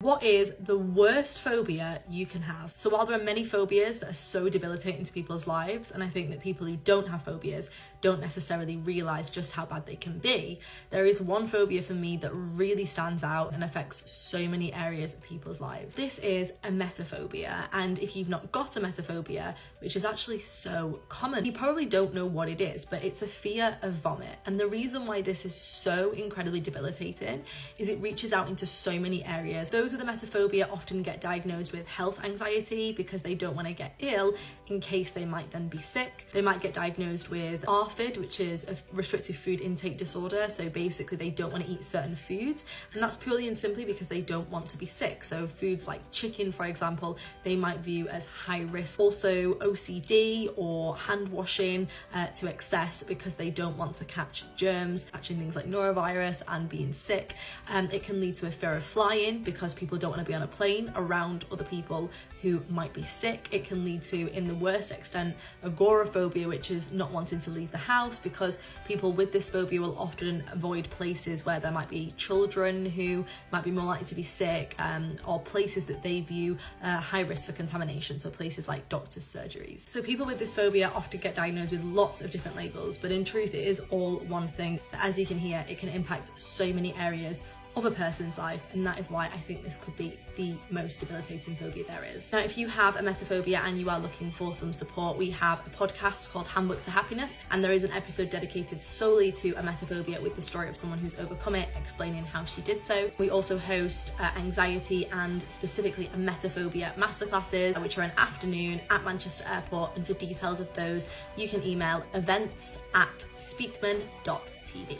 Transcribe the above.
What is the worst phobia you can have? So while there are many phobias that are so debilitating to people's lives, and I think that people who don't have phobias don't necessarily realise just how bad they can be, there is one phobia for me that really stands out and affects so many areas of people's lives. This is emetophobia, and if you've not got emetophobia, which is actually so common, you probably don't know what it is, but it's a fear of vomit. And the reason why this is so incredibly debilitating is it reaches out into so many areas. Those with emetophobia often get diagnosed with health anxiety because they don't want to get ill in case they might then be sick. They might get diagnosed with RFID, which is a restrictive food intake disorder. So basically they don't want to eat certain foods, and that's purely and simply because they don't want to be sick. So foods like chicken, for example, they might view as high risk. Also OCD or hand washing to excess because they don't want to catch germs, catching things like norovirus and being sick. It can lead to a fear of flying because people don't want to be on a plane around other people who might be sick. It can lead to, in the worst extent, agoraphobia, which is not wanting to leave the house, because people with this phobia will often avoid places where there might be children who might be more likely to be sick, or places that they view high risk for contamination, so places like doctors' surgeries. So people with this phobia often get diagnosed with lots of different labels, but in truth it is all one thing. As you can hear, it can impact so many areas of a person's life, and that is why I think this could be the most debilitating phobia there is. Now, if you have emetophobia and you are looking for some support, we have a podcast called Handbook to Happiness, and there is an episode dedicated solely to emetophobia with the story of someone who's overcome it, explaining how she did so. We also host anxiety and specifically emetophobia masterclasses, which are an afternoon at Manchester Airport, and for details of those you can email events@speakman.tv.